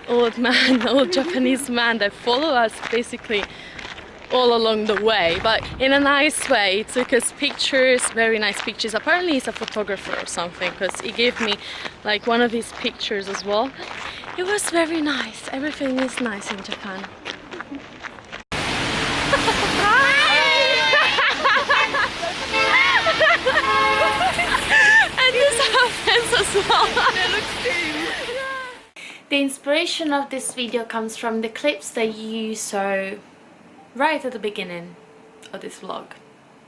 old man, old Japanese man that followed us basically all along the way, but in a nice way. He took us pictures, very nice pictures. Apparently he's a photographer or something, because he gave me like one of his pictures as well. It was very nice. Everything is nice in Japan. And this happens as well. The inspiration of this video comes from the clips that you saw right at the beginning of this vlog.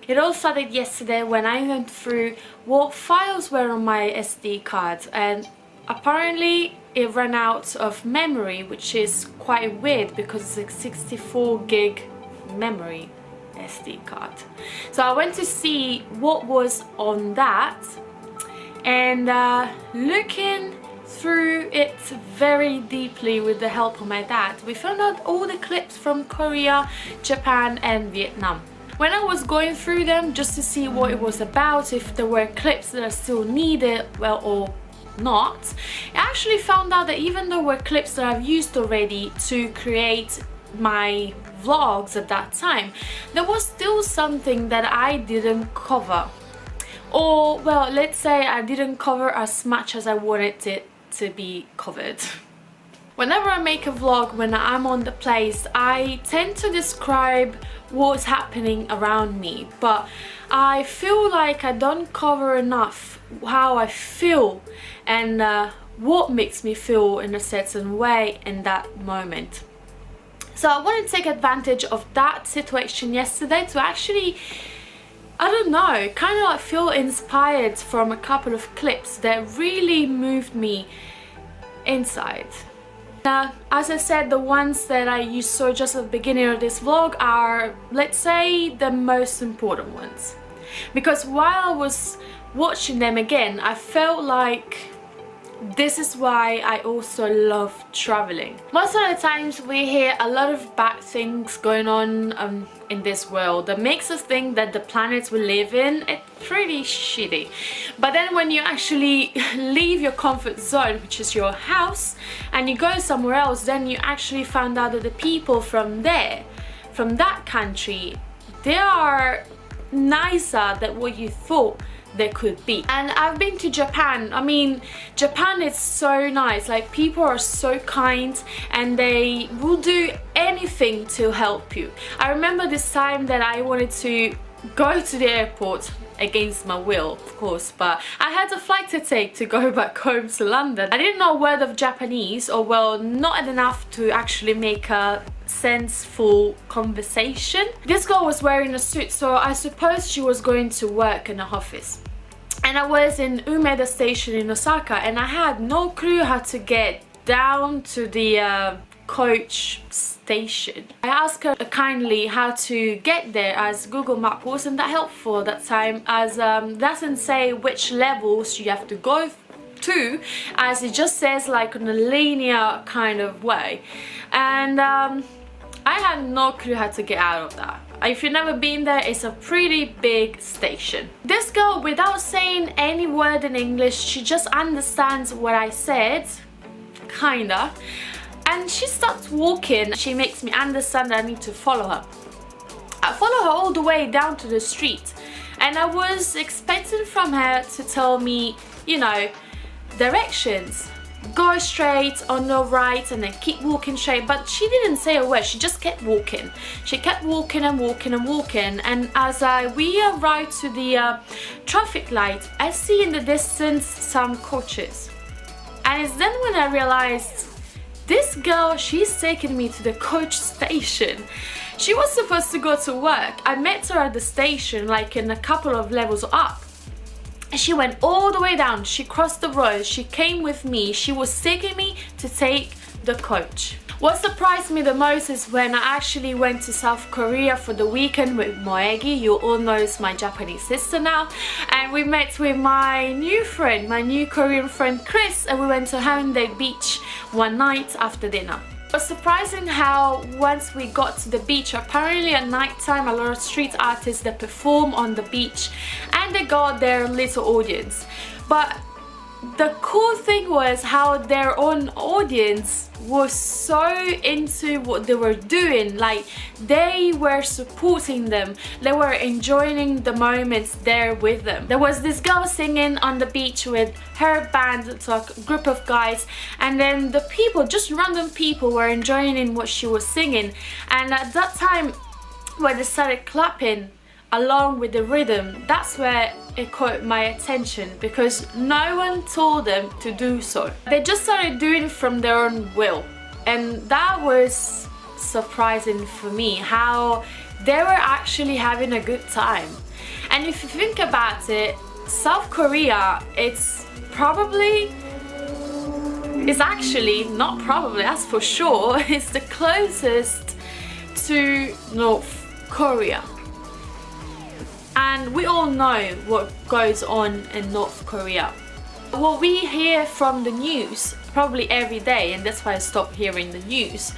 It all started yesterday when I went through what files were on my SD card, and apparently it ran out of memory, which is quite weird because it's a 64 gig memory SD card. So I went to see what was on that, and looking through it very deeply with the help of my dad, we found out all the clips from Korea, Japan and Vietnam. When I was going through them just to see what it was about, if there were clips that are still needed, well, or not, I actually found out that even though there were clips that I've used already to create my vlogs at that time, there was still something that I didn't cover. Or, well, let's say I didn't cover as much as I wanted it to be covered. Whenever I make a vlog, when I'm on the place, I tend to describe what's happening around me, but I feel like I don't cover enough how I feel and what makes me feel in a certain way in that moment. So I want to take advantage of that situation yesterday to actually, I don't know, kind of like feel inspired from a couple of clips that really moved me inside. As I said, the ones that you saw just at the beginning of this vlog are, let's say, the most important ones. Because while I was watching them again, I felt like this is why I also love traveling. Most of the times we hear a lot of bad things going on in this world that makes us think that the planet we live in, it's pretty shitty. But then when you actually leave your comfort zone, which is your house, and you go somewhere else, then you actually find out that the people from there, from that country, they are nicer than what you thought they could be. And I've been to Japan. I mean, Japan is so nice. Like, people are so kind and they will do anything to help you. I remember this time that I wanted to go to the airport against my will, of course, but I had a flight to take to go back home to London. I didn't know a word of Japanese, or well, not enough to actually make a senseful conversation. This girl was wearing a suit, so I suppose she was going to work in an office. And I was in Umeda station in Osaka, and I had no clue how to get down to the coach station. I asked her kindly how to get there, as Google Map wasn't that helpful at that time, as doesn't say which levels you have to go to, as it just says like on a linear kind of way. And I had no clue how to get out of that. If you've never been there, it's a pretty big station. This girl, without saying any word in English, she just understands what I said, kinda. And she starts walking. She makes me understand that I need to follow her. I follow her all the way down to the street. And I was expecting from her to tell me, you know, directions. Go straight on the right and then keep walking straight, but she didn't say a word. She just kept walking. She kept walking and walking and walking, and as we arrived to the traffic light, I see in the distance some coaches. And it's then when I realized this girl, she's taking me to the coach station. She was supposed to go to work. I met her at the station, like in a couple of levels up. She went all the way down, she crossed the road, she came with me, she was taking me to take the coach. What surprised me the most is when I actually went to South Korea for the weekend with Moegi. You all know it's my Japanese sister now. And we met with my new friend, my new Korean friend Chris, and we went to Haeundae Beach one night after dinner. It was surprising how once we got to the beach, apparently at night time a lot of street artists that perform on the beach and they got their little audience. But the cool thing was how their own audience was so into what they were doing. Like, they were supporting them, they were enjoying the moments there with them. There was this girl singing on the beach with her band, so a group of guys, and then the people, just random people, were enjoying what she was singing. And at that time when they started clapping along with the rhythm, that's where it caught my attention, because no one told them to do so. They just started doing it from their own will, and that was surprising for me, how they were actually having a good time. And if you think about it, South Korea, it's actually not probably, that's for sure, it's the closest to North Korea. And we all know what goes on in North Korea. What we hear from the news probably every day, and that's why I stopped hearing the news,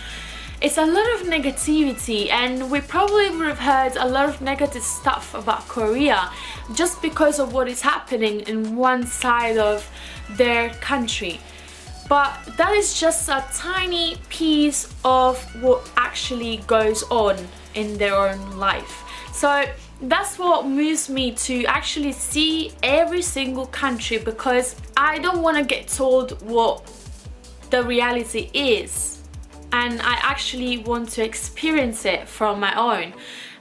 it's a lot of negativity, and we probably would have heard a lot of negative stuff about Korea just because of what is happening in one side of their country. But that is just a tiny piece of what actually goes on in their own life. So that's what moves me to actually see every single country, because I don't want to get told what the reality is, and I actually want to experience it from my own.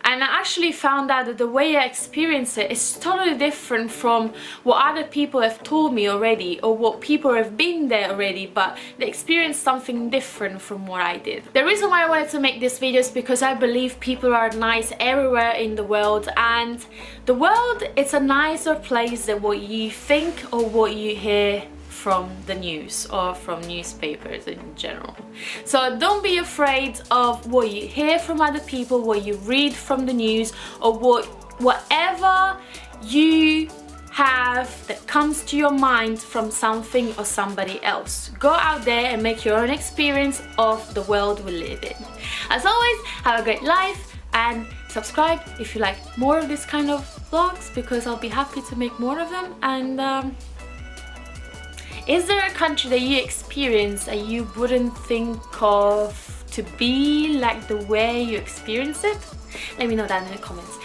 And I actually found out that the way I experience it is totally different from what other people have told me already, or what people have been there already, but they experienced something different from what I did. The reason why I wanted to make this video is because I believe people are nice everywhere in the world, and the world is a nicer place than what you think or what you hear from the news or from newspapers in general. So don't be afraid of what you hear from other people, what you read from the news, or whatever you have that comes to your mind from something or somebody else. Go out there and make your own experience of the world we live in. As always, have a great life, and subscribe if you like more of this kind of vlogs, because I'll be happy to make more of them. And is there a country that you experience that you wouldn't think of to be like the way you experience it? Let me know that in the comments.